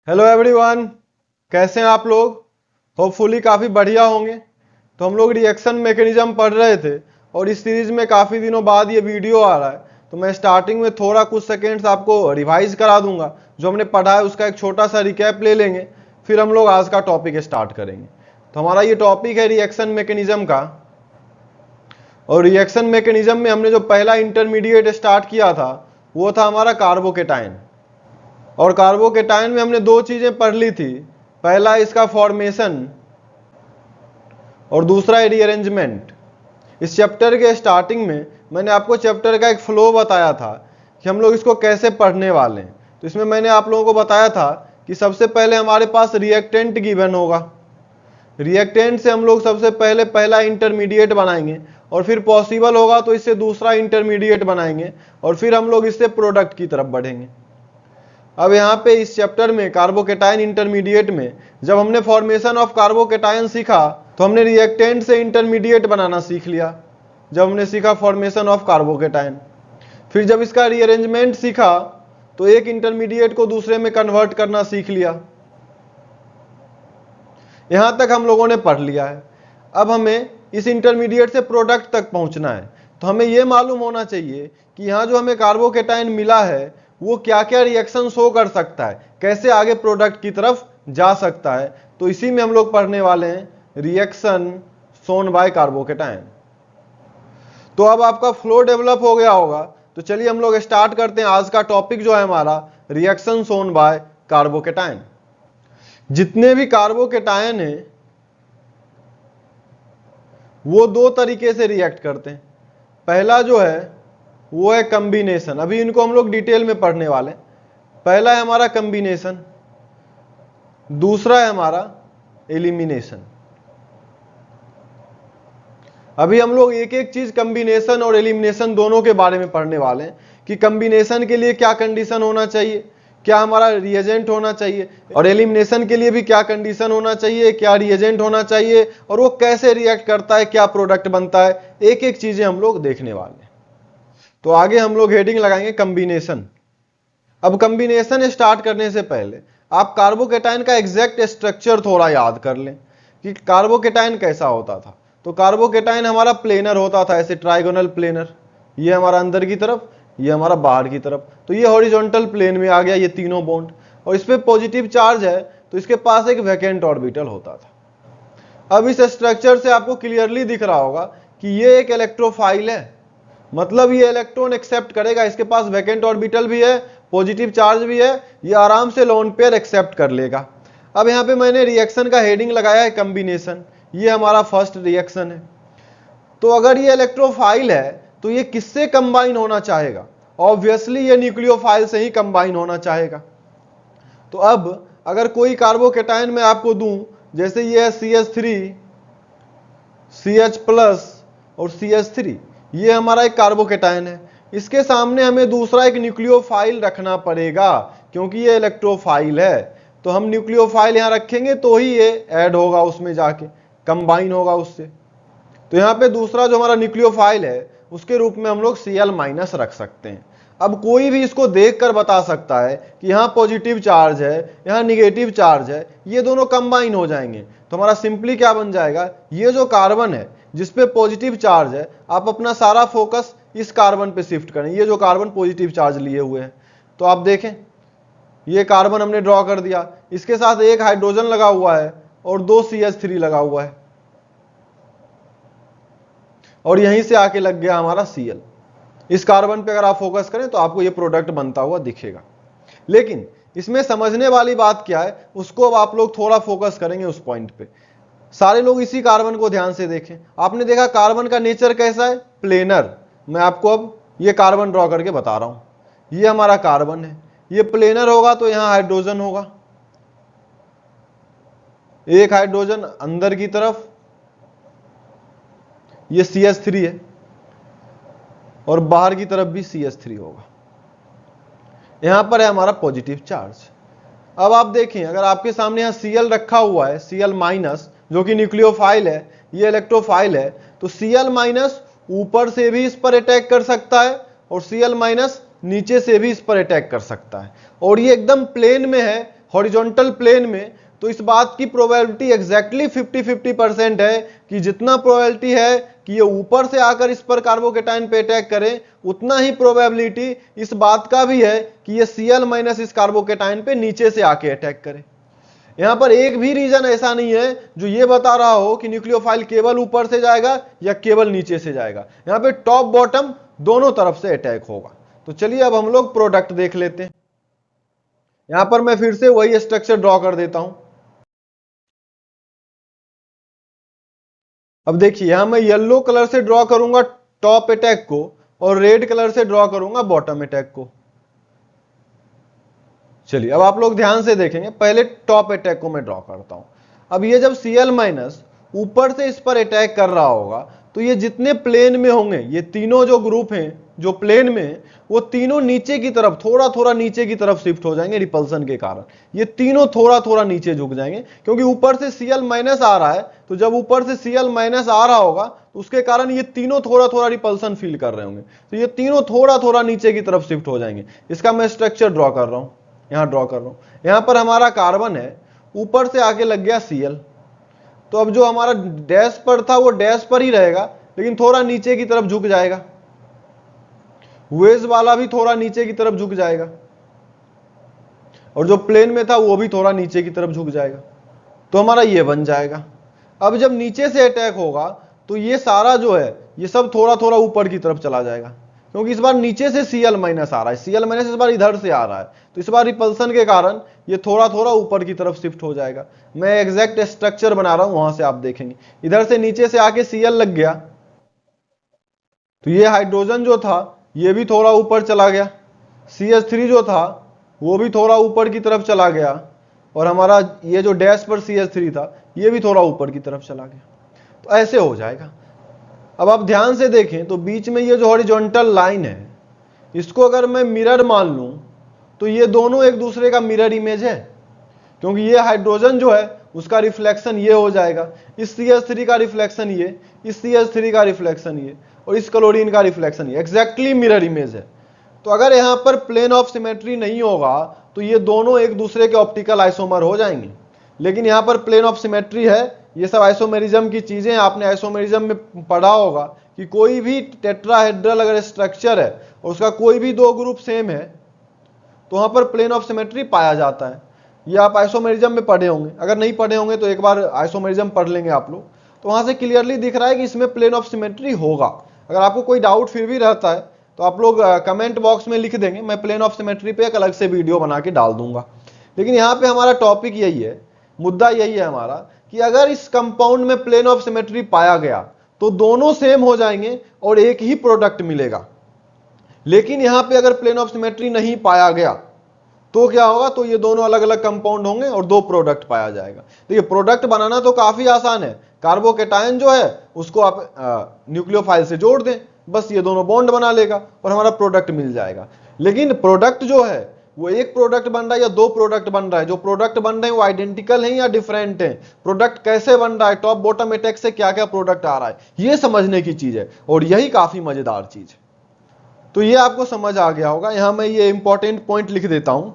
Hello everyone, कैसे हैं आप लोग। होपफुली काफ़ी बढ़िया होंगे। तो हम लोग रिएक्शन मैकेनिज्म पढ़ रहे थे और इस सीरीज में काफ़ी दिनों बाद ये वीडियो आ रहा है, तो मैं स्टार्टिंग में थोड़ा कुछ सेकेंड्स आपको रिवाइज करा दूंगा। जो हमने पढ़ा है उसका एक छोटा सा रिकैप ले लेंगे, फिर हम लोग आज का टॉपिक स्टार्ट करेंगे। तो हमारा ये टॉपिक है रिएक्शन मैकेनिज्म का। और रिएक्शन मैकेनिज्म में हमने जो पहला इंटरमीडिएट स्टार्ट किया था वो था हमारा कार्बोकेटाइन। और कार्बोकेटाइन में हमने दो चीजें पढ़ ली थी, पहला इसका फॉर्मेशन और दूसरा रीअरेंजमेंट। इस चैप्टर के स्टार्टिंग में मैंने आपको चैप्टर का एक फ्लो बताया था कि हम लोग इसको कैसे पढ़ने वाले हैं। तो इसमें मैंने आप लोगों को बताया था कि सबसे पहले हमारे पास रिएक्टेंट गिवन होगा, रिएक्टेंट से हम लोग सबसे पहले पहला इंटरमीडिएट बनाएंगे और फिर पॉसिबल होगा तो इससे दूसरा इंटरमीडिएट बनाएंगे और फिर हम लोग इससे प्रोडक्ट की तरफ बढ़ेंगे। अब यहाँ पे इस चैप्टर में कार्बोकेटाइन इंटरमीडिएट में जब हमने फॉर्मेशन ऑफ कार्बोकेटाइन सीखा तो हमने रिएक्टेंट से इंटरमीडिएट बनाना सीख लिया। जब हमने सीखा फॉर्मेशन ऑफ कार्बोकेटाइन, फिर जब इसका रीअरेंजमेंट सीखा तो एक इंटरमीडिएट को दूसरे में कन्वर्ट करना सीख लिया। यहां तक हम लोगों ने पढ़ लिया है। अब हमें इस इंटरमीडिएट से प्रोडक्ट तक पहुंचना है, तो हमें यह मालूम होना चाहिए कि यहाँ जो हमें कार्बोकेटाइन मिला है वो क्या क्या रिएक्शन शो कर सकता है, कैसे आगे प्रोडक्ट की तरफ जा सकता है। तो इसी में हम लोग पढ़ने वाले हैं रिएक्शन शोन बाय कार्बोकेटाइन। तो अब आपका फ्लो डेवलप हो गया होगा, तो चलिए हम लोग स्टार्ट करते हैं आज का टॉपिक जो है हमारा रिएक्शन शोन बाय कार्बोकेटाइन। जितने भी कार्बोकेटाइन हैं वो दो तरीके से रिएक्ट करते हैं। पहला जो है वो है कॉम्बिनेशन, अभी इनको हम लोग डिटेल में पढ़ने वाले हैं। पहला है हमारा कॉम्बिनेशन, दूसरा है हमारा एलिमिनेशन। अभी हम लोग एक एक चीज कॉम्बिनेशन और एलिमिनेशन दोनों के बारे में पढ़ने वाले हैं कि कॉम्बिनेशन के लिए क्या कंडीशन होना चाहिए, क्या हमारा रिएजेंट होना चाहिए, और एलिमिनेशन के लिए भी क्या कंडीशन होना चाहिए, क्या रिएजेंट होना चाहिए, और वो कैसे रिएक्ट करता है, क्या प्रोडक्ट बनता है। एक एक चीजें हम लोग देखने वाले हैं। तो आगे हम लोग हेडिंग लगाएंगे कॉम्बिनेशन। अब कॉम्बिनेशन स्टार्ट करने से पहले आप कार्बोकेटाइन का एग्जैक्ट स्ट्रक्चर थोड़ा याद कर लें कि कार्बोकेटाइन कैसा होता था। तो कार्बोकेटाइन हमारा प्लेनर होता था, ऐसे ट्राइगोनल प्लेनर, ये हमारा अंदर की तरफ, ये हमारा बाहर की तरफ। तो ये हॉरिजॉन्टल प्लेन में आ गया ये तीनों बॉन्ड, और इस पे पॉजिटिव चार्ज है तो इसके पास एक वैकेंट ऑर्बिटल होता था। अब इस स्ट्रक्चर से आपको क्लियरली दिख रहा होगा कि ये एक इलेक्ट्रोफाइल है, मतलब ये इलेक्ट्रॉन एक्सेप्ट करेगा, इसके पास वैकेंट ऑर्बिटल भी है, पॉजिटिव चार्ज भी है, ये आराम से लोन पेयर एक्सेप्ट कर लेगा। अब यहाँ पे मैंने रिएक्शन का हेडिंग लगाया है कॉम्बिनेशन, ये हमारा फर्स्ट रिएक्शन है। तो अगर ये इलेक्ट्रोफाइल है तो ये किससे कंबाइन होना चाहेगा, ऑब्वियसली ये न्यूक्लियोफाइल से ही कंबाइन होना चाहेगा। तो अब अगर कोई कार्बोकेटाइन मैं आपको दूं, जैसे ये है CH3, CH+ और CH3, ये हमारा एक कार्बोकेटाइन है। इसके सामने हमें दूसरा एक न्यूक्लियोफाइल रखना पड़ेगा क्योंकि ये इलेक्ट्रोफाइल है। तो हम न्यूक्लियोफाइल यहां रखेंगे तो ही ये ऐड होगा, उसमें जाके कंबाइन होगा उससे। तो यहाँ पे दूसरा जो हमारा न्यूक्लियोफाइल है उसके रूप में हम लोग Cl- रख सकते हैं। अब कोई भी इसको देखकर बता सकता है कि यहाँ पॉजिटिव चार्ज है, यहाँ निगेटिव चार्ज है, ये दोनों कंबाइन हो जाएंगे। तो हमारा सिंपली क्या बन जाएगा, ये जो कार्बन है जिसपे पॉजिटिव चार्ज है, आप अपना सारा फोकस इस कार्बन पे शिफ्ट करें, ये जो कार्बन पॉजिटिव चार्ज लिए हुए हैं। तो आप देखें ये कार्बन हमने ड्रॉ कर दिया, इसके साथ एक हाइड्रोजन लगा हुआ है और 2 CH3 लगा हुआ है, और यहीं से आके लग गया हमारा Cl। इस कार्बन पे अगर आप फोकस करें तो आपको ये प्रोडक्ट बनता हुआ दिखेगा। लेकिन इसमें समझने वाली बात क्या है उसको अब आप लोग थोड़ा फोकस करेंगे उस पॉइंट पे। सारे लोग इसी कार्बन को ध्यान से देखें। आपने देखा कार्बन का नेचर कैसा है, प्लेनर। मैं आपको अब ये कार्बन ड्रॉ करके बता रहा हूं, ये हमारा कार्बन है, ये प्लेनर होगा तो यहां हाइड्रोजन होगा, एक हाइड्रोजन अंदर की तरफ, ये CH3 है, और बाहर की तरफ भी CH3 होगा। यहां पर है हमारा पॉजिटिव चार्ज। अब आप देखें अगर आपके सामने यहां Cl रखा हुआ है, Cl- जो कि न्यूक्लियोफाइल है, ये इलेक्ट्रोफाइल है, तो Cl- ऊपर से भी इस पर अटैक कर सकता है और Cl- नीचे से भी इस पर अटैक कर सकता है। और ये एकदम प्लेन में है, हॉरिजॉन्टल प्लेन में, तो इस बात की प्रोबेबिलिटी एग्जैक्टली 50-50% है कि जितना प्रोबेबिलिटी है कि ये ऊपर से आकर इस पर कार्बोकेटाइन पे अटैक करे, उतना ही प्रोबेबिलिटी इस बात का भी है कि ये Cl माइनस इस कार्बोकेटाइन पे नीचे से आके अटैक करे। यहां पर एक भी रीजन ऐसा नहीं है जो ये बता रहा हो कि न्यूक्लियोफाइल केवल ऊपर से जाएगा या केवल नीचे से जाएगा। यहां पे टॉप बॉटम दोनों तरफ से अटैक होगा। तो चलिए अब हम लोग प्रोडक्ट देख लेते हैं। यहां पर मैं फिर से वही स्ट्रक्चर ड्रॉ कर देता हूं। अब देखिए यहां मैं येलो कलर से ड्रॉ करूंगा टॉप अटैक को और रेड कलर से ड्रॉ करूंगा बॉटम अटैक को। चलिए अब आप लोग ध्यान से देखेंगे, पहले टॉप अटैक को मैं ड्रॉ करता हूं। अब ये जब Cl माइनस ऊपर से इस पर अटैक कर रहा होगा तो ये जितने प्लेन में होंगे, ये तीनों जो ग्रुप हैं जो प्लेन में हैं, वो तीनों नीचे की तरफ थोड़ा थोड़ा नीचे की तरफ शिफ्ट हो जाएंगे रिपल्सन के कारण। ये तीनों थोड़ा थोड़ा नीचे झुक जाएंगे क्योंकि ऊपर से Cl माइनस आ रहा है। तो जब ऊपर से Cl माइनस आ रहा होगा तो उसके कारण ये तीनों थोड़ा थोड़ा रिपल्सन फील कर रहे होंगे, तो ये तीनों थोड़ा थोड़ा नीचे की तरफ शिफ्ट हो जाएंगे। इसका मैं स्ट्रक्चर ड्रॉ कर रहा हूं, यहां ड्रॉ कर रहा हूं। यहां पर हमारा कार्बन है, ऊपर से आके लग गया Cl, तो अब जो हमारा डैश पर था वो डैश पर ही रहेगा लेकिन थोड़ा नीचे की तरफ झुक जाएगा। वेज वाला भी थोड़ा नीचे की तरफ झुक जाएगा और जो प्लेन में था वो भी थोड़ा नीचे की तरफ झुक जाएगा। तो हमारा ये बन जाएगा। अब जब नीचे से अटैक होगा तो ये सारा जो है ये सब थोड़ा थोड़ा ऊपर की तरफ चला जाएगा क्योंकि इस बार नीचे से Cl माइनस आ रहा है। Cl माइनस इस बार इधर से आ रहा है, तो इस बार रिपल्सन के कारण ये थोड़ा थोड़ा ऊपर की तरफ शिफ्ट हो जाएगा। मैं एग्जैक्ट स्ट्रक्चर बना रहा हूं, वहां से आप देखेंगे। इधर से नीचे से आके Cl लग गया तो ये हाइड्रोजन जो था ये भी थोड़ा ऊपर चला गया, CH3 जो था वो भी थोड़ा ऊपर की तरफ चला गया और हमारा ये जो डैश पर CH3 था ये भी थोड़ा ऊपर की तरफ चला गया। तो ऐसे हो जाएगा। अब आप ध्यान से देखें तो बीच में ये जो हॉरिजॉन्टल लाइन है इसको अगर मैं मिरर मान लूं तो ये दोनों एक दूसरे का मिरर इमेज है, क्योंकि ये हाइड्रोजन जो है उसका रिफ्लेक्शन ये हो जाएगा, इस CH3 का रिफ्लेक्शन ये, इस CH3 का रिफ्लेक्शन ये और इस क्लोरीन का रिफ्लेक्शन ये, एग्जैक्टली मिरर इमेज है। तो अगर यहां पर प्लेन ऑफ सिमेट्री नहीं होगा तो ये दोनों एक दूसरे के ऑप्टिकल आइसोमर हो जाएंगे, लेकिन यहां पर प्लेन ऑफ सिमेट्री है। ये सब आइसोमेरिज्म की चीजें आपने आइसोमेरिज्म में पढ़ा होगा कि कोई भी टेट्राहेड्रल अगर स्ट्रक्चर है और उसका कोई भी दो ग्रुप सेम है तो वहां पर प्लेन ऑफ सिमेट्री पाया जाता है। ये आप आइसोमेरिज्म में पढ़े होंगे, अगर नहीं पढ़े होंगे तो एक बार आइसोमेरिज्म पढ़ लेंगे आप लोग, तो वहां से क्लियरली दिख रहा है कि इसमें प्लेन ऑफ सिमेट्री होगा। अगर आपको कोई डाउट फिर भी रहता है तो आप लोग कमेंट बॉक्स में लिख देंगे, मैं प्लेन ऑफ सिमेट्री पे एक अलग से वीडियो बना के डाल दूंगा। लेकिन यहाँ पे हमारा टॉपिक यही है, मुद्दा यही है हमारा कि अगर इस कंपाउंड में प्लेन ऑफ सिमेट्री पाया गया तो दोनों सेम हो जाएंगे और एक ही प्रोडक्ट मिलेगा। लेकिन यहां पे अगर प्लेन ऑफ सिमेट्री नहीं पाया गया तो क्या होगा, तो ये दोनों अलग अलग कंपाउंड होंगे और दो प्रोडक्ट पाया जाएगा। देखिए प्रोडक्ट बनाना तो काफी आसान है, कार्बोकेटायन जो है उसको आप न्यूक्लियोफाइल से जोड़ दें, बस ये दोनों बॉन्ड बना लेगा और हमारा प्रोडक्ट मिल जाएगा। लेकिन प्रोडक्ट जो है वो एक प्रोडक्ट बन रहा है या दो प्रोडक्ट बन रहा है, जो प्रोडक्ट बन रहे हैं वो आइडेंटिकल हैं या डिफरेंट हैं, प्रोडक्ट कैसे बन रहा है, टॉप बॉटम अटैक से क्या क्या प्रोडक्ट आ रहा है, ये समझने की चीज है और यही काफी मजेदार चीज है। तो ये आपको समझ आ गया होगा। यहां मैं ये इंपॉर्टेंट पॉइंट लिख देता हूं,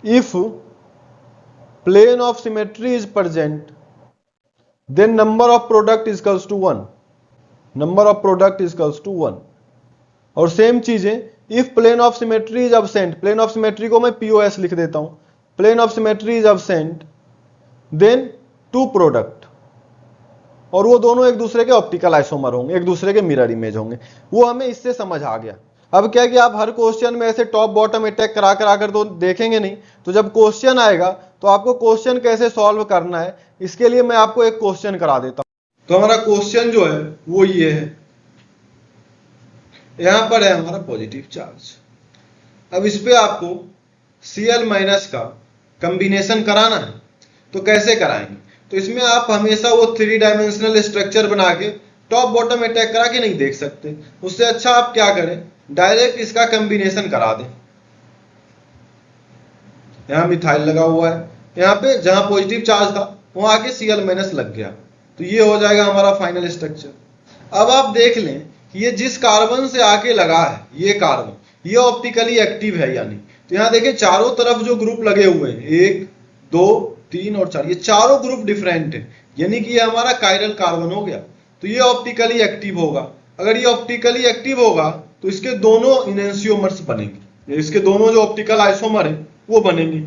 if plane of symmetry is present then number of product is equals to 1, number of product is equals to 1। और सेम चीजें if plane of symmetry is absent, plane of symmetry को मैं POS लिख देता हूं, plane of symmetry is absent then 2 product, और वो दोनों एक दूसरे के ऑप्टिकल आइसोमर होंगे, एक दूसरे के मिरर इमेज होंगे। वो हमें इससे समझ आ गया। अब क्या कि आप हर क्वेश्चन में ऐसे टॉप बॉटम अटैक करा कर तो देखेंगे नहीं, तो जब क्वेश्चन आएगा तो आपको क्वेश्चन कैसे सॉल्व करना है इसके लिए मैं आपको एक क्वेश्चन करा देता हूं। तो हमारा क्वेश्चन जो है वो ये है, यहां पर है हमारा पॉजिटिव चार्ज। अब इस पे आपको Cl माइनस का कॉम्बिनेशन कराना है, तो कैसे कराएंगे? तो इसमें आप हमेशा वो 3 डायमेंशनल स्ट्रक्चर बना के टॉप बॉटम अटैक करा के नहीं देख सकते। उससे अच्छा आप क्या करें, डायरेक्ट इसका कॉम्बिनेशन करा दें। यहां मिथाइल लगा हुआ है, यहां पे जहां पॉजिटिव चार्ज था वहां आके Cl माइनस लग गया, तो ये हो जाएगा हमारा फाइनल स्ट्रक्चर। अब आप देख लें कि ये जिस कार्बन से आके लगा है, ये कार्बन ये ऑप्टिकली एक्टिव है यानी, तो यहाँ देखिए चारों तरफ जो ग्रुप लगे हुए हैं 1 2 3 और 4, ये चारों ग्रुप डिफरेंट है, यानी कि ये हमारा कायरल कार्बन हो गया। तो ये ऑप्टिकली एक्टिव होगा। अगर ये ऑप्टिकली एक्टिव होगा तो इसके दोनों इनेंशियोमर्स बनेंगे, इसके दोनों जो ऑप्टिकल आइसोमर है वो बनेंगे,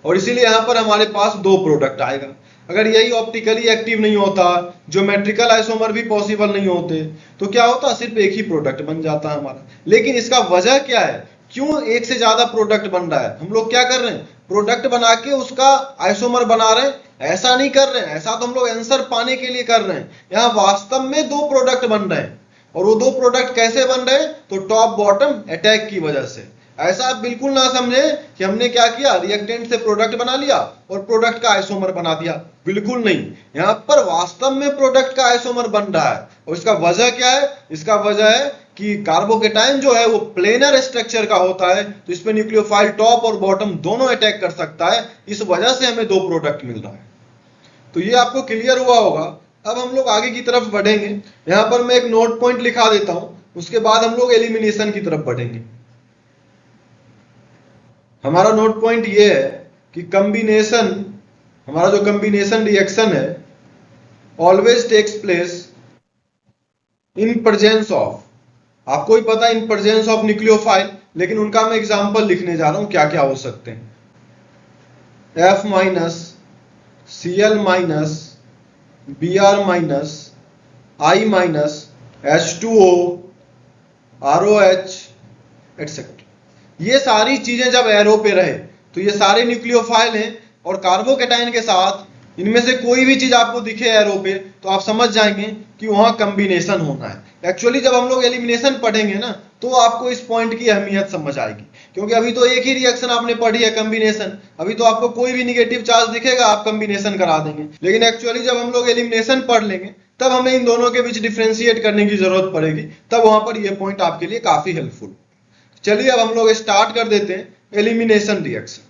और इसीलिए यहाँ पर हमारे पास 2 प्रोडक्ट आएगा। अगर यही ऑप्टिकली एक्टिव नहीं होता, ज्योमेट्रिकल आइसोमर भी पॉसिबल नहीं होते, तो क्या होता, सिर्फ एक ही प्रोडक्ट बन जाता हमारा। लेकिन इसका वजह क्या है, क्यों एक से ज्यादा प्रोडक्ट बन रहा है? हम लोग क्या कर रहे हैं, प्रोडक्ट बना के उसका आइसोमर बना रहे हैं, ऐसा नहीं कर रहे हैं। ऐसा तो हम लोग आंसर पाने के लिए कर रहे हैं। यहाँ वास्तव में 2 प्रोडक्ट बन रहे हैं, और वो 2 प्रोडक्ट कैसे बन रहे हैं, तो टॉप बॉटम अटैक की वजह से। ऐसा आप बिल्कुल ना समझे कि हमने क्या किया, रिएक्टेंट से प्रोडक्ट बना लिया और प्रोडक्ट का आइसोमर बना दिया, बिल्कुल नहीं। यहाँ पर वास्तव में प्रोडक्ट का आइसोमर बन रहा है, और इसका वजह क्या है, इसका वजह है कि कार्बोकेटाइन जो है वो प्लेनर स्ट्रक्चर का होता है, तो इसमें न्यूक्लियोफाइल टॉप और बॉटम दोनों अटैक कर सकता है। इस वजह से हमें 2 प्रोडक्ट मिल रहा है। तो ये आपको क्लियर हुआ होगा। अब हम लोग आगे की तरफ बढ़ेंगे। यहाँ पर मैं एक नोट पॉइंट लिखा देता हूं, उसके बाद हम लोग एलिमिनेशन की तरफ बढ़ेंगे। हमारा नोट पॉइंट ये है कि कॉम्बिनेशन, हमारा जो कॉम्बिनेशन रिएक्शन है always takes place in presence of, आपको ही पता है इन प्रेजेंस ऑफ न्यूक्लियोफाइल, लेकिन उनका मैं एग्जांपल लिखने जा रहा हूं क्या क्या हो सकते हैं। F minus, Cl minus, Br minus, I minus, H2O, ROH etcetera. ये सारी चीजें जब एरो पे रहे तो ये सारे न्यूक्लियोफाइल हैं, और कार्बोकेटाइन के साथ इनमें से कोई भी चीज आपको दिखे एरो पे तो आप समझ जाएंगे कि वहां कॉम्बिनेशन होना है। एक्चुअली जब हम लोग एलिमिनेशन पढ़ेंगे ना तो आपको इस पॉइंट की अहमियत समझ आएगी, क्योंकि अभी तो एक ही रिएक्शन आपने पढ़ी है कॉम्बिनेशन, अभी तो आपको कोई भी निगेटिव चार्ज दिखेगा आप कॉम्बिनेशन करा देंगे। लेकिन एक्चुअली जब हम लोग एलिमिनेशन पढ़ लेंगे तब हमें इन दोनों के बीच डिफ्रेंशिएट करने की जरूरत पड़ेगी, तब वहां पर यह पॉइंट आपके लिए काफी हेल्पफुल। चलिए अब हम लोग स्टार्ट कर देते हैं एलिमिनेशन रिएक्शन।